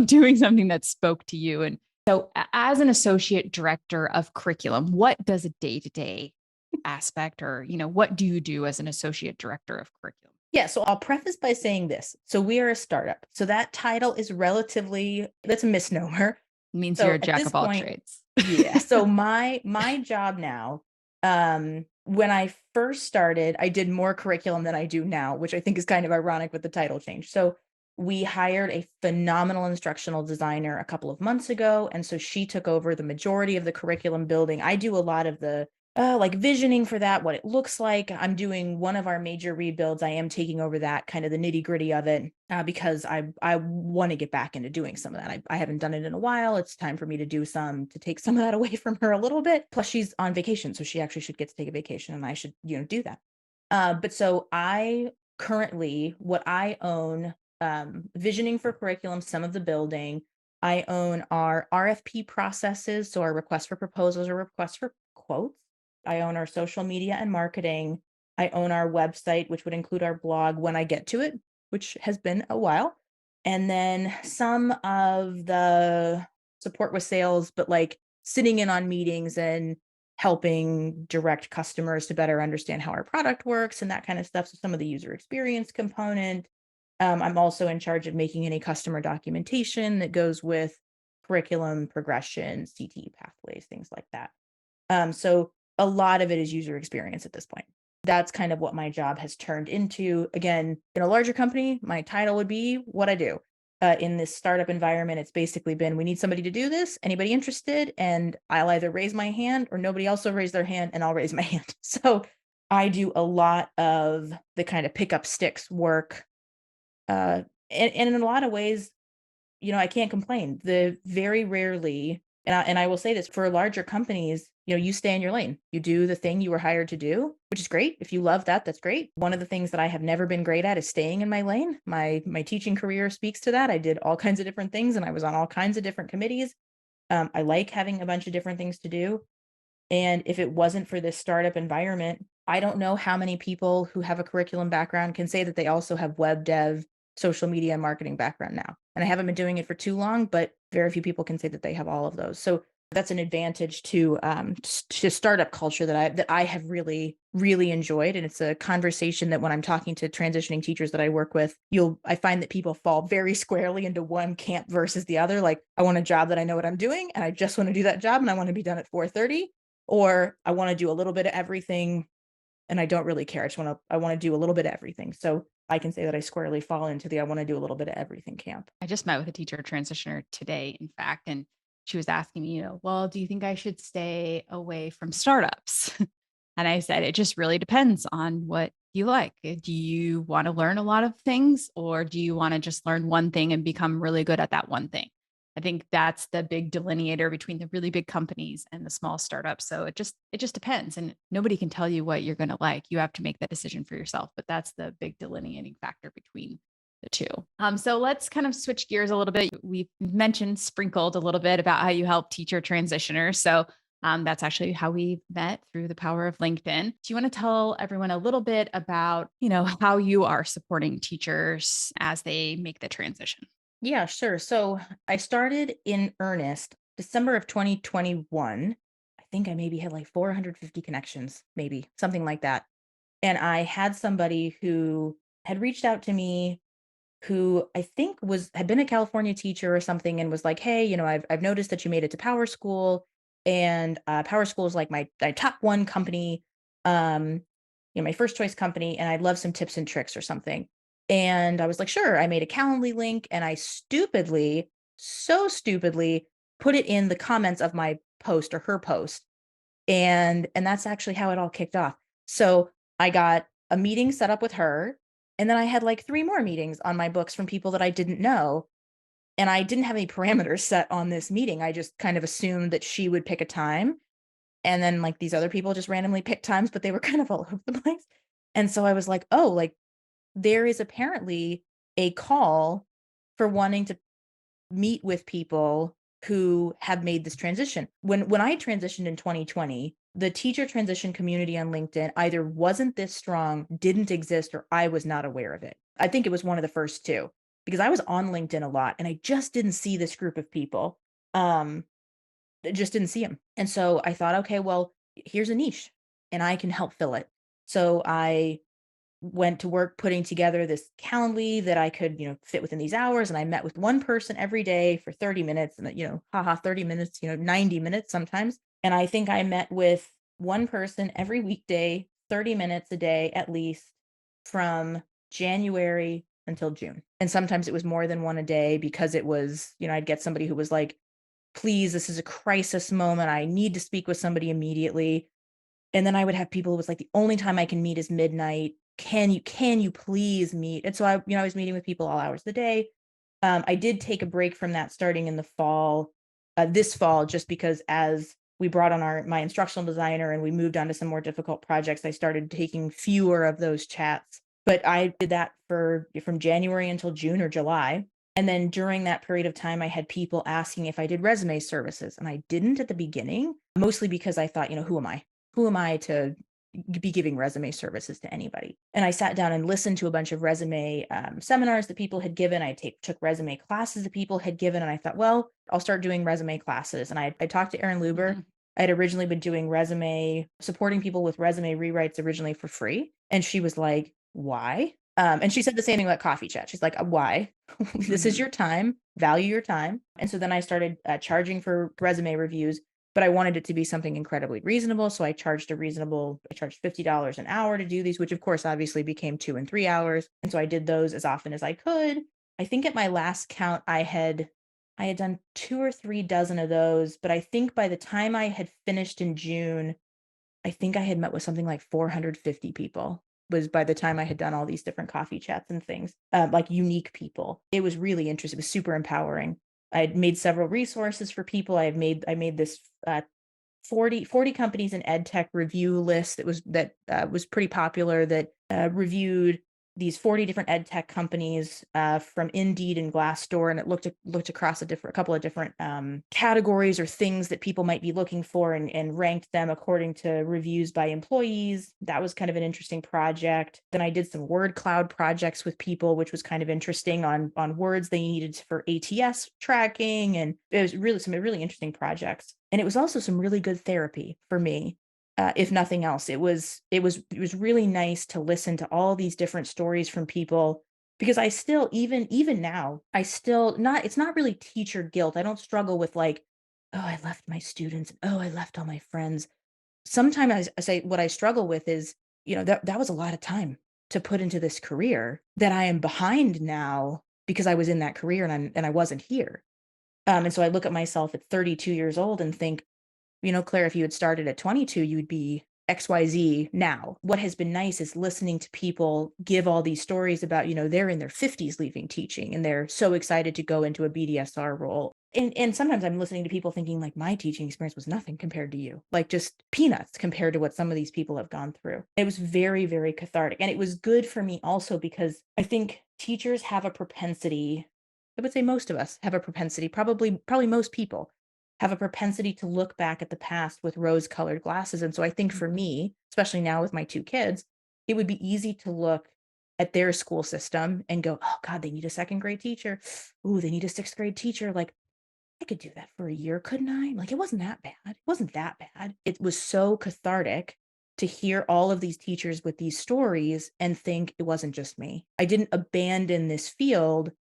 Speaker 1: doing something that spoke to you. And so as an associate director of curriculum, what does a day-to-day aspect or, what do you do as an associate director of curriculum?
Speaker 2: Yeah, so I'll preface by saying this. So we are a startup. So that title is that's a misnomer.
Speaker 1: It means
Speaker 2: So
Speaker 1: you're a
Speaker 2: at
Speaker 1: jack
Speaker 2: this
Speaker 1: of all
Speaker 2: point,
Speaker 1: trades.
Speaker 2: yeah. So my job now, when I first started, I did more curriculum than I do now, which I think is kind of ironic with the title change. So we hired a phenomenal instructional designer a couple of months ago. And so she took over the majority of the curriculum building. I do a lot of the like visioning for that, what it looks like. I'm doing one of our major rebuilds. I am taking over that kind of the nitty gritty of it because I want to get back into doing some of that. I haven't done it in a while. It's time for me to take some of that away from her a little bit. Plus she's on vacation. So she actually should get to take a vacation and I should, do that. But so I currently, what I own, visioning for curriculum, some of the building, I own our RFP processes. So our request for proposals or request for quotes. I own our social media and marketing. I own our website, which would include our blog when I get to it, which has been a while. And then some of the support with sales, but like sitting in on meetings and helping direct customers to better understand how our product works and that kind of stuff. So some of the user experience component. I'm also in charge of making any customer documentation that goes with curriculum progression, CTE pathways, things like that. So a lot of it is user experience at this point. That's kind of what my job has turned into. Again, in a larger company, my title would be what I do. In this startup environment, it's basically been, we need somebody to do this. Anybody interested? And I'll either raise my hand or nobody else will raise their hand and I'll raise my hand. So I do a lot of the kind of pick up sticks work. And in a lot of ways, I can't complain. The very rarely, and I will say this for larger companies, you stay in your lane. You do the thing you were hired to do, which is great. If you love that, that's great. One of the things that I have never been great at is staying in my lane. My teaching career speaks to that. I did all kinds of different things and I was on all kinds of different committees. I like having a bunch of different things to do. And if it wasn't for this startup environment, I don't know how many people who have a curriculum background can say that they also have web dev, social media, and marketing background now. And I haven't been doing it for too long, but very few people can say that they have all of those. So that's an advantage to startup culture that I have really, really enjoyed. And it's a conversation that when I'm talking to transitioning teachers that I work with, I find that people fall very squarely into one camp versus the other. Like, I want a job that I know what I'm doing, and I just want to do that job, and I want to be done at 4:30. Or I want to do a little bit of everything and I don't really care. I want to do a little bit of everything. So I can say that I squarely fall into the I want to do a little bit of everything camp.
Speaker 1: I just met with a teacher transitioner today, in fact, and she was asking me, well, do you think I should stay away from startups? And I said, it just really depends on what you like. Do you want to learn a lot of things, or do you want to just learn one thing and become really good at that one thing? I think that's the big delineator between the really big companies and the small startups. So it just depends, and nobody can tell you what you're going to like. You have to make that decision for yourself, but that's the big delineating factor between the two. So let's kind of switch gears a little bit. We've mentioned sprinkled a little bit about how you help teacher transitioners. So that's actually how we met through the power of LinkedIn. Do you want to tell everyone a little bit about, how you are supporting teachers as they make the transition?
Speaker 2: Yeah, sure. So I started in earnest December of 2021. I think I maybe had like 450 connections, maybe something like that. And I had somebody who had reached out to me who I think had been a California teacher or something and was like, "Hey, I've noticed that you made it to Powerschool, and Powerschool is like my top one company, um, my first choice company, and I'd love some tips and tricks or something." And I was like, "Sure." I made a Calendly link, and I so stupidly, put it in the comments of my post or her post, and that's actually how it all kicked off. So I got a meeting set up with her, and then I had like 3 more meetings on my books from people that I didn't know, and I didn't have any parameters set on this meeting. I just kind of assumed that she would pick a time, and then, like, these other people just randomly picked times, but they were kind of all over the place. And so I was like, "Oh, like, there is apparently a call for wanting to meet with people who have made this transition." When I transitioned in 2020, the teacher transition community on LinkedIn either wasn't this strong, didn't exist, or I was not aware of it. I think it was one of the first two because I was on LinkedIn a lot and I just didn't see this group of people. Um, just didn't see them. And so I thought, okay, well, here's a niche and I can help fill it. So I went to work putting together this Calendly that I could, fit within these hours. And I met with one person every day for 30 minutes and, 30 minutes, 90 minutes sometimes. And I think I met with one person every weekday, 30 minutes a day at least from January until June. And sometimes it was more than one a day because it was, I'd get somebody who was like, "Please, this is a crisis moment. I need to speak with somebody immediately." And then I would have people who was like, "The only time I can meet is midnight. Can you please meet?" And so I was meeting with people all hours of the day. I did take a break from that starting in the fall, this fall, just because as we brought on my instructional designer and we moved on to some more difficult projects, I started taking fewer of those chats. But I did that from January until June or July. And then during that period of time, I had people asking if I did resume services, and I didn't at the beginning, mostly because I thought, who am I? Who am I to be giving resume services to anybody? And I sat down and listened to a bunch of resume seminars that people had given. Took resume classes that people had given. And I thought, well, I'll start doing resume classes. And I talked to Erin Luber.
Speaker 1: Mhm.
Speaker 2: I had originally been doing supporting people with resume rewrites originally for free. And she was like, "Why?" And she said the same thing about coffee chat. She's like, why? This is
Speaker 1: Mhm.
Speaker 2: your time, value your time. And so then I started charging for resume reviews, but I wanted it to be something incredibly reasonable. So I charged $50 an hour to do these, which of course obviously became 2 and 3 hours. And so I did those as often as I could. I think at my last count, I had done 2 or 3 dozen of those, but I think by the time I had finished in June, I think I had met with something like 450 people was by the time I had done all these different coffee chats and things, like unique people. It was really interesting. It was super empowering. I had made several resources for people. I made this 40 companies in EdTech review list that was pretty popular that reviewed these 40 different EdTech companies from Indeed and Glassdoor, and it looked across a couple of different categories or things that people might be looking for, and ranked them according to reviews by employees. That was kind of an interesting project. Then I did some word cloud projects with people, which was kind of interesting on words they needed for ATS tracking, and it was really some really interesting projects. And it was also some really good therapy for me. If nothing else, it was really nice to listen to all these different stories from people, because I still, even now, I still not it's not really teacher guilt. I don't struggle with like, oh, I left my students, oh, I left all my friends. Sometimes I say what I struggle with is, that was a lot of time to put into this career that I am behind now because I was in that career and I wasn't here. And so I look at myself at 32 years old and think, Claire, if you had started at 22, you would be XYZ now. What has been nice is listening to people give all these stories about, they're in their 50s leaving teaching and they're so excited to go into a BDSR role. And sometimes I'm listening to people thinking like my teaching experience was nothing compared to you, like just peanuts compared to what some of these people have gone through. It was very, very cathartic. And it was good for me also because I think teachers have a propensity, I would say most of us have a propensity, probably most people have a propensity to look back at the past with rose-colored glasses, and so I think for
Speaker 1: Mhm.
Speaker 2: me, especially now with my 2 kids, it would be easy to look at their school system and go, "Oh god, they need a 2nd grade teacher. Ooh, they need a 6th grade teacher, like, I could do that for a year, couldn't I?" Like, it wasn't that bad. It wasn't that bad. It was so cathartic to hear all of these teachers with these stories and think it wasn't just me. I didn't abandon this field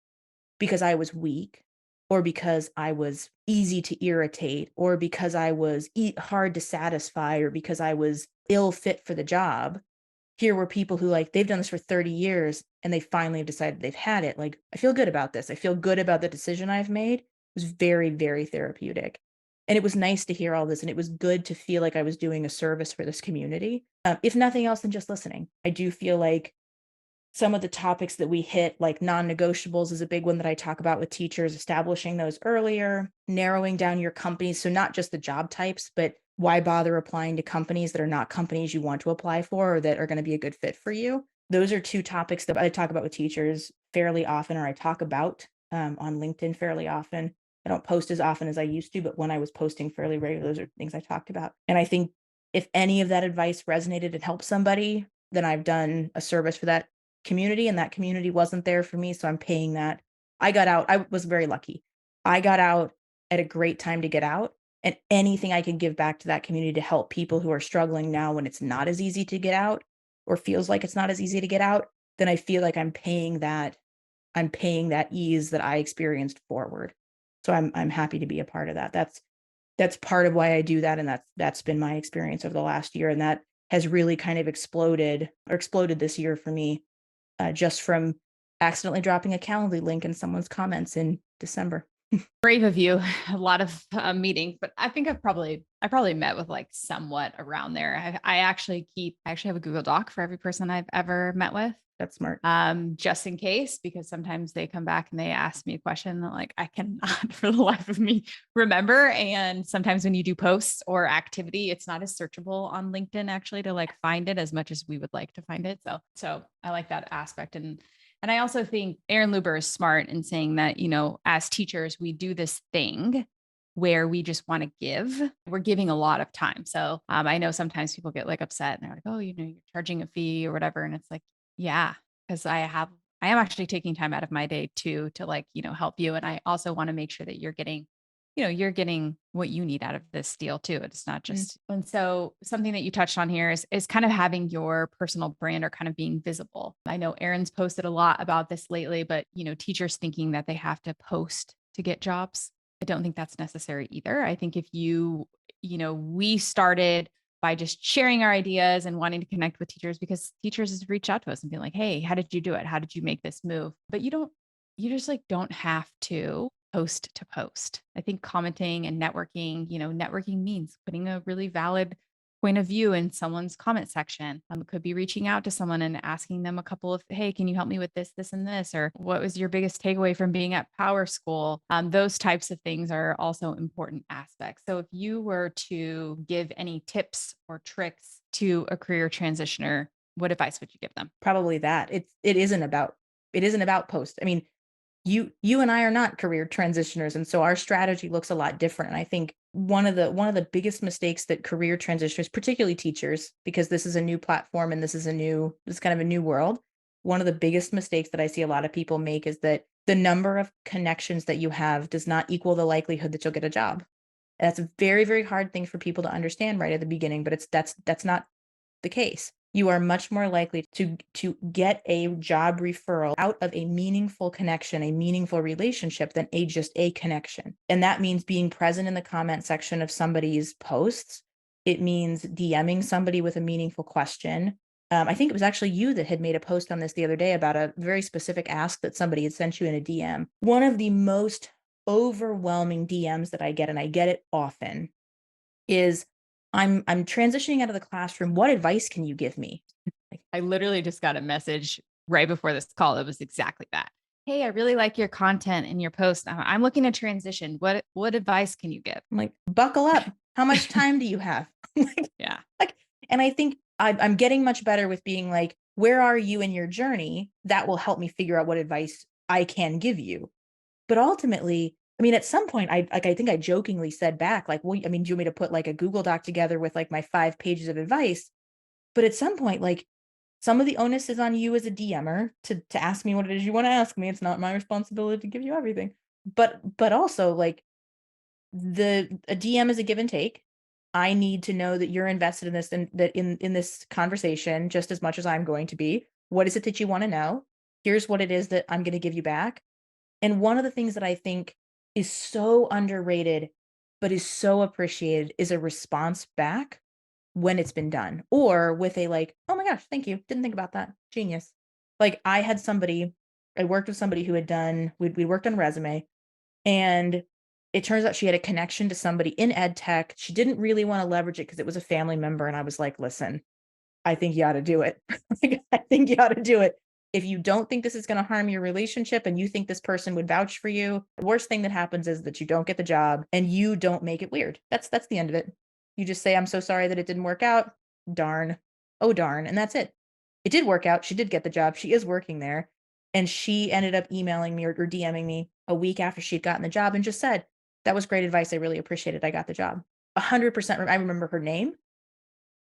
Speaker 2: because I was weak, or because I was easy to irritate, or because I was hard to satisfy, or because I was ill fit for the job. Here were people who, like, they've done this for 30 years and they finally have decided they've had it. Like, I feel good about this. I feel good about the decision I've made. It was very, very therapeutic. And it was nice to hear all this. And it was good to feel like I was doing a service for this community. If nothing else than just listening. I do feel like some of the topics that we hit, like non-negotiables is a big one that I talk about with teachers, establishing those earlier, narrowing down your companies. So not just the job types, but why bother applying to companies that are not companies you want to apply for or that are going to be a good fit for you. Those are 2 topics that I talk about with teachers fairly often, or I talk about on LinkedIn fairly often. I don't post as often as I used to, but when I was posting fairly regularly, those are things I talked about. And I think if any of that advice resonated and helped somebody, then I've done a service for that community, and that community wasn't there for me, so I'm paying that. I was very lucky. I got out at a great time to get out, and anything I can give back to that community to help people who are struggling now when it's not as easy to get out, or feels like it's not as easy to get out, then I feel like I'm paying that ease that I experienced forward. So I'm happy to be a part of that. That's part of why I do that, and that's been my experience over the last year, and that has really kind of exploded this year for me, just from accidentally dropping a Calendly link in someone's comments in December.
Speaker 1: Brave of you. A lot of meetings, but I think I probably met with like somewhat around there. I actually have a Google Doc for every person I've ever met with.
Speaker 2: That's smart.
Speaker 1: Just in case, because sometimes they come back and they ask me a question that like I cannot for the life of me remember. And sometimes when you do posts or activity, it's not as searchable on LinkedIn actually to like find it as much as we would like to find it. So I like that aspect. And I also think Aaron Luber is smart in saying that, as teachers, we do this thing where we just want to give. We're giving a lot of time. So I know sometimes people get like upset and they're like, oh, you're charging a fee or whatever. And it's like, yeah, because I am actually taking time out of my day too to like, help you. And I also want to make sure that you're getting you're getting what you need out of this deal too. It's not
Speaker 2: Mm.
Speaker 1: just, and so something that you touched on here is kind of having your personal brand or kind of being visible. I know Erin's posted a lot about this lately, but teachers thinking that they have to post to get jobs. I don't think that's necessary either. I think if we started by just sharing our ideas and wanting to connect with teachers because teachers has reached out to us and been like, hey, how did you do it? How did you make this move? But you just like don't have to post. I think commenting and networking means putting a really valid point of view in someone's comment section. It could be reaching out to someone and asking them a couple of, hey, can you help me with this, this, and this? Or what was your biggest takeaway from being at Powerschool? Those types of things are also important aspects. So if you were to give any tips or tricks to a career transitioner, what advice would you give them?
Speaker 2: Probably that. It isn't about post. I mean, you and I are not career transitioners, and so our strategy looks a lot different. And I think one of the biggest mistakes that career transitioners, particularly teachers, because this is a new platform and this is kind of a new world. One of the biggest mistakes that I see a lot of people make is that the number of connections that you have does not equal the likelihood that you'll get a job. And that's a very, very hard thing for people to understand right at the beginning, but that's not the case. You are much more likely to get a job referral out of a meaningful connection, a meaningful relationship than just a connection. And that means being present in the comment section of somebody's posts. It means DMing somebody with a meaningful question. I think it was actually you that had made a post on this the other day about a very specific ask that somebody had sent you in a DM. One of the most overwhelming DMs that I get, and I get it often, is I'm transitioning out of the classroom. What advice can you give me? Like,
Speaker 1: I literally just got a message right before this call. It was exactly that. Hey, I really like your content and your post. I'm looking to transition. What advice can you give?
Speaker 2: I'm like, buckle up. How much time do you have? like,
Speaker 1: Yeah.
Speaker 2: like, and I think I'm getting much better with being like, where are you in your journey? That will help me figure out what advice I can give you. But ultimately, I mean, at some point, I think I jokingly said back, like, well, I mean, do you want me to put like a Google Doc together with like my 5 pages of advice? But at some point, like, some of the onus is on you as a DMer to ask me what it is you want to ask me. It's not my responsibility to give you everything. But also, like, a DM is a give and take. I need to know that you're invested in this and that in this conversation just as much as I'm going to be. What is it that you want to know? Here's what it is that I'm going to give you back. And one of the things that I think is so underrated, but is so appreciated is a response back when it's been done, or with a like, "Oh my gosh, thank you. Didn't think about that. Genius." Like I worked with somebody who had done, we worked on a resume, and it turns out she had a connection to somebody in ed tech. She didn't really want to leverage it because it was a family member. And I was like, listen, I think you ought to do it. Like, I think you ought to do it. If you don't think this is going to harm your relationship and you think this person would vouch for you, the worst thing that happens is that you don't get the job and you don't make it weird. That's the end of it. You just say, I'm so sorry that it didn't work out. Darn. Oh, darn. And that's it. It did work out. She did get the job. She is working there. And she ended up emailing me or DMing me a week after she'd gotten the job and just said, that was great advice. I really appreciate it. I got the job. 100%. I remember her name.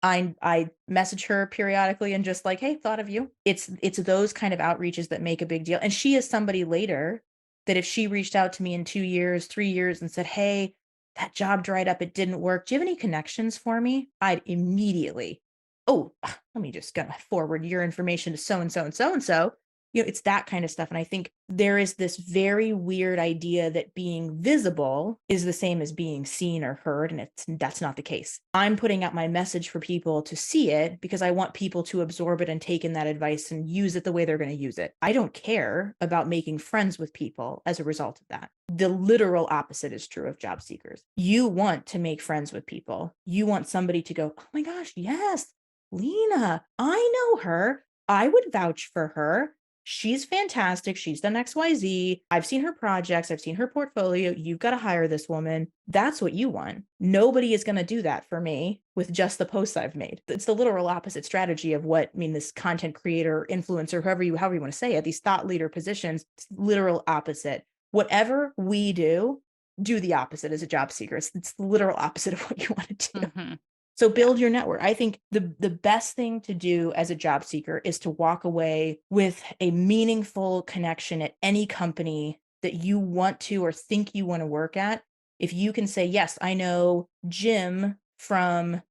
Speaker 2: I message her periodically and just like, "Hey, thought of you." It's those kind of outreaches that make a big deal. And she is somebody later that if she reached out to me in 2 years, 3 years and said, "Hey, that job dried up, it didn't work. Do you have any connections for me?" I'd immediately, "Oh, let me just gonna forward your information to so and so and so and so." It's that kind of stuff. And I think there is this very weird idea that being visible is the same as being seen or heard, and that's not the case. I'm putting out my message for people to see it because I want people to absorb it and take in that advice and use it the way they're going to use it. I don't care about making friends with people as a result of that. The literal opposite is true of job seekers. You want to make friends with people. You want somebody to go, "Oh my gosh, yes, Leena, I know her. I would vouch for her. She's fantastic. She's done XYZ. I've seen her projects. I've seen her portfolio. You've got to hire this woman." That's what you want. Nobody is going to do that for me with just the posts I've made. It's the literal opposite strategy of what, I mean, this content creator, influencer, however you want to say it, these thought leader positions, it's literal opposite. Whatever we do the opposite as a job seeker. It's the literal opposite of what you want to do.
Speaker 1: Mhm.
Speaker 2: So
Speaker 1: Yeah.
Speaker 2: build your network. I think the best thing to do as a job seeker is to walk away with a meaningful connection at any company that you want to or think you want to work at, If you can say, yes, I know Jim from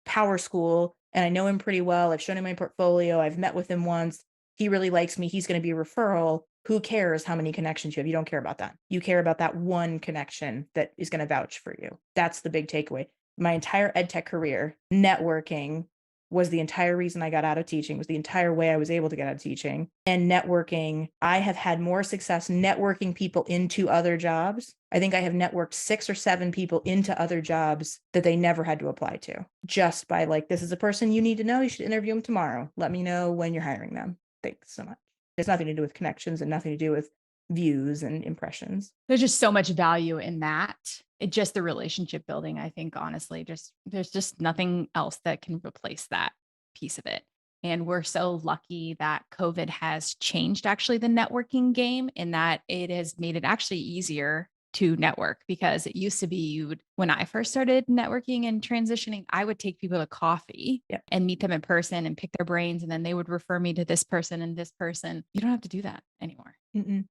Speaker 2: Powerschool and I know him pretty well. I've shown him my portfolio. I've met with him once. He really likes me. He's going to be a referral. Who cares how many connections you have? You don't care about that. You care about that one connection that is going to vouch for you. That's the big takeaway. My entire EdTech career, networking was the entire reason I got out of teaching, was the entire way I was able to get out of teaching. And networking, I have had more success networking people into other jobs. I think I have networked 6 or 7 people into other jobs that they never had to apply to, just by like, this is a person you need to know. You should interview them tomorrow. Let me know when you're hiring them. Thanks so much. It's nothing to do with connections and nothing to do with views and impressions.
Speaker 1: There's just so much value in that. It just the relationship building, I think, honestly, there's just nothing else that can replace that piece of it. And we're so lucky that COVID has changed actually the networking game in that it has made it actually easier to network, because it used to be when I first started networking and transitioning, I would take people to coffee
Speaker 2: Yep.
Speaker 1: and meet them in person and pick their brains. And then they would refer me to this person and this person. You don't have to do that anymore.
Speaker 2: Mm-mm.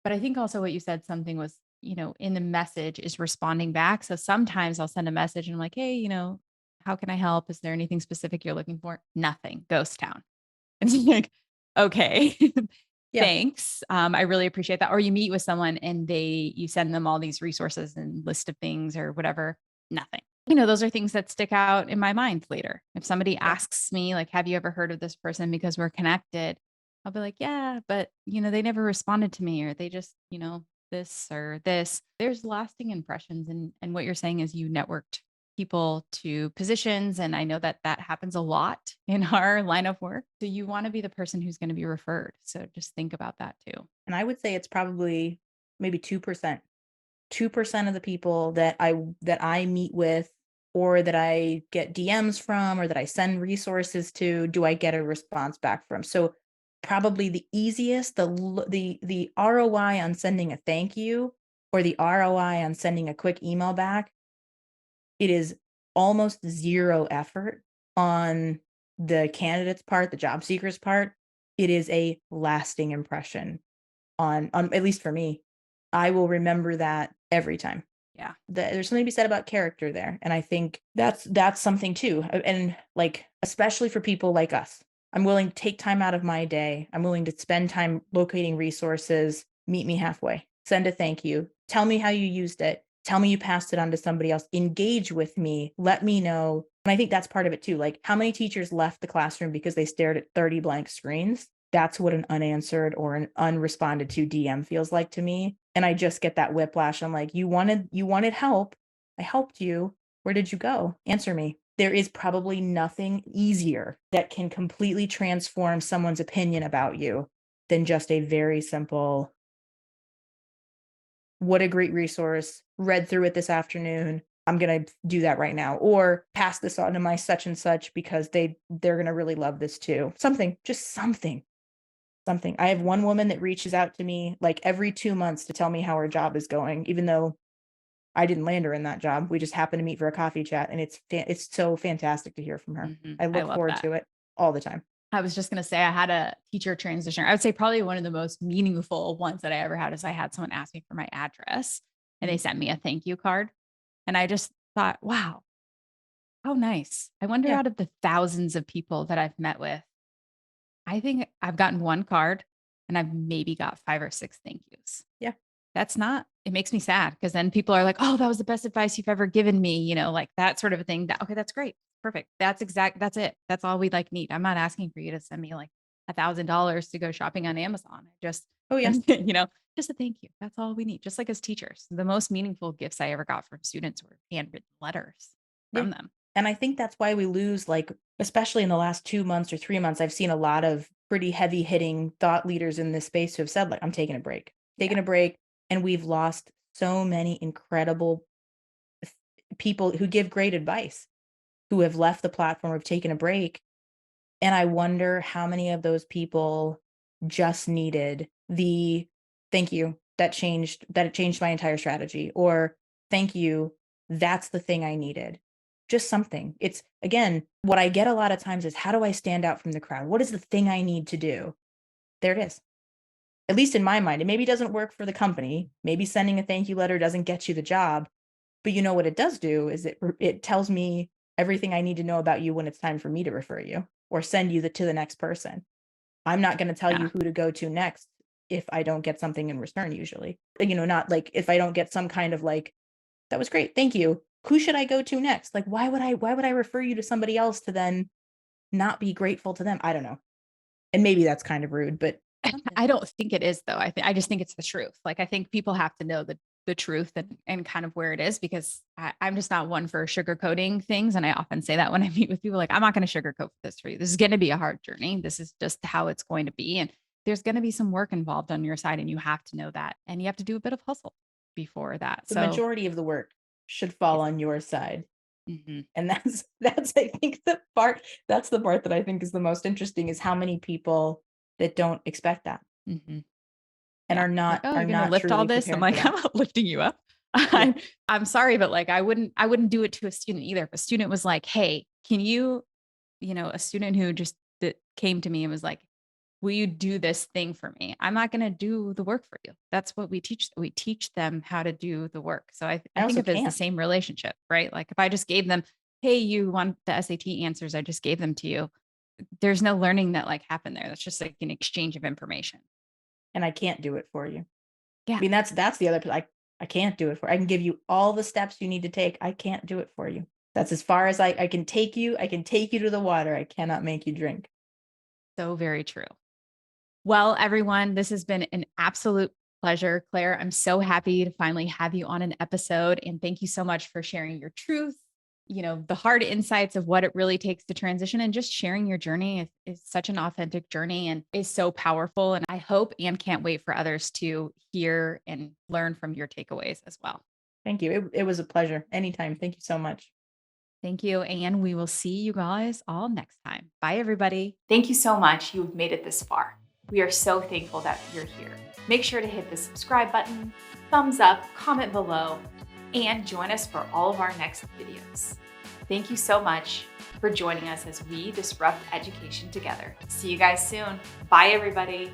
Speaker 1: But I think also what you said something was, in the message is responding back. So sometimes I'll send a message and I'm like, hey, how can I help? Is there anything specific you're looking for? Nothing. Ghost town. And it's like, okay,
Speaker 2: Yeah.
Speaker 1: thanks. I really appreciate that. Or you meet with someone and you send them all these resources and list of things or whatever. Nothing. Those are things that stick out in my mind later. If somebody asks me, like, have you ever heard of this person because we're connected? I'll be like, yeah, but they never responded to me, or they just, this or this. There's lasting impressions. And what you're saying is you networked people to positions. And I know that that happens a lot in our line of work. So you want to be the person who's going to be referred. So just think about that too.
Speaker 2: And I would say it's probably maybe 2%. 2% of the people that I meet with, or that I get DMs from, or that I send resources to, do I get a response back from. So probably the easiest, the ROI on sending a thank you, or the ROI on sending a quick email back, it is almost zero effort on the candidate's part, the job seeker's part. It is a lasting impression on at least for me. I will remember that every time.
Speaker 1: Yeah.
Speaker 2: There's something to be said about character there, and I think that's something too. And like, especially for people like us, I'm willing to take time out of my day. I'm willing to spend time locating resources. Meet me halfway. Send a thank you. Tell me how you used it. Tell me you passed it on to somebody else. Engage with me. Let me know. And I think that's part of it too. Like, how many teachers left the classroom because they stared at 30 blank screens? That's what an unanswered or an unresponded to DM feels like to me. And I just get that whiplash. I'm like, you wanted help. I helped you. Where did you go? Answer me. There is probably nothing easier that can completely transform someone's opinion about you than just a very simple, what a great resource, read through it this afternoon. I'm going to do that right now, or pass this on to my such and such because they're going to really love this too. Just something. I have one woman that reaches out to me like every 2 months to tell me how her job is going, even though I didn't land her in that job. We just happened to meet for a coffee chat, and it's so fantastic to hear from her. I
Speaker 1: I
Speaker 2: look
Speaker 1: love
Speaker 2: forward
Speaker 1: that.
Speaker 2: to it all the time.
Speaker 1: I was just going to say I had a teacher transition. I would say probably one of the most meaningful ones that I ever had is I had someone ask me for my address and they sent me a thank you card. And I just thought, wow, how nice. I wonder
Speaker 2: Yeah.
Speaker 1: out of the thousands of people that I've met with, I think I've gotten one card and I've maybe got 5 or 6 thank yous.
Speaker 2: Yeah.
Speaker 1: It makes me sad because then people are like, oh, that was the best advice you've ever given me, like that sort of a thing. Okay, that's great. Perfect. That's it. That's all we need. I'm not asking for you to send me like $1,000 to go shopping on Amazon. I just,
Speaker 2: Oh, yeah.
Speaker 1: just a thank you. That's all we need. Just like as teachers, the most meaningful gifts I ever got from students were handwritten letters
Speaker 2: Yeah.
Speaker 1: from them.
Speaker 2: And I think that's why we lose, like, especially in the last 2 months or 3 months, I've seen a lot of pretty heavy hitting thought leaders in this space who have said, like, I'm taking a break,
Speaker 1: Yeah.
Speaker 2: a break. And we've lost so many incredible people who give great advice, who have left the platform, have taken a break. And I wonder how many of those people just needed the thank you that it changed my entire strategy, or thank you, that's the thing I needed. Just something. It's, again, what I get a lot of times is, how do I stand out from the crowd? What is the thing I need to do? There it is. at least in my mind. It maybe doesn't work for the company. Maybe sending a thank you letter doesn't get you the job. But you know what it does do is it tells me everything I need to know about you when it's time for me to refer you or send you to the next person. I'm not going to tell you who to go to next if I don't get something in return, usually. Not like if I don't get some kind of like, that was great, thank you. Who should I go to next? Like, why would I refer you to somebody else to then not be grateful to them? I don't know. And maybe that's kind of rude, but
Speaker 1: I don't think it is though. I just think it's the truth. Like I think people have to know the truth and kind of where it is, because I'm just not one for sugarcoating things. And I often say that when I meet with people, like, I'm not going to sugarcoat this for you. This is going to be a hard journey. This is just how it's going to be. And there's going to be some work involved on your side, and you have to know that. And you have to do a bit of hustle before that.
Speaker 2: the
Speaker 1: So
Speaker 2: majority of the work should fall
Speaker 1: yes.
Speaker 2: on your side.
Speaker 1: Mhm.
Speaker 2: And that's I think that's the part that I think is the most interesting, is how many people that don't expect that
Speaker 1: Mhm.
Speaker 2: and
Speaker 1: Yeah.
Speaker 2: are
Speaker 1: Like,
Speaker 2: not
Speaker 1: oh,
Speaker 2: are
Speaker 1: you're going to
Speaker 2: not
Speaker 1: lift all
Speaker 2: truly
Speaker 1: this. I'm
Speaker 2: prepared for
Speaker 1: like, I'm
Speaker 2: that.
Speaker 1: not lifting you up.
Speaker 2: Yeah.
Speaker 1: I'm sorry, but like, I wouldn't do it to a student either. If a student was like, hey, can you, a student who just that came to me and was like, will you do this thing for me? I'm not going to do the work for you. That's what we teach. We teach them how to do the work. So I
Speaker 2: I
Speaker 1: think
Speaker 2: also
Speaker 1: of it as the
Speaker 2: can't.
Speaker 1: same relationship, right? Like if I just gave them, hey, you want the SAT answers, I just gave them to you. There's no learning that like happened there. That's just like an exchange of information.
Speaker 2: And I can't do it for you. I
Speaker 1: Yeah.
Speaker 2: mean, that's the other I can't do it for. I can give you all the steps you need to take. I can't do it for you. That's as far as I can take you. I can take you to the water. I cannot make you drink.
Speaker 1: So very true. Well, everyone, this has been an absolute pleasure, Claire. I'm so happy to finally have you on an episode. And thank you so much for sharing your truth, the hard insights of what it really takes to transition, and just sharing your journey is such an authentic journey and is so powerful. And I hope and can't wait for others to hear and learn from your takeaways as well.
Speaker 2: Thank you. It was a pleasure. Anytime. Thank you so much.
Speaker 1: Thank you. And we will see you guys all next time. Bye, everybody. Thank you so much. You've made it this far. We are so thankful that you're here. Make sure to hit the subscribe button, thumbs up, comment below, and join us for all of our next videos. Thank you so much for joining us as we disrupt education together. See you guys soon. Bye, everybody.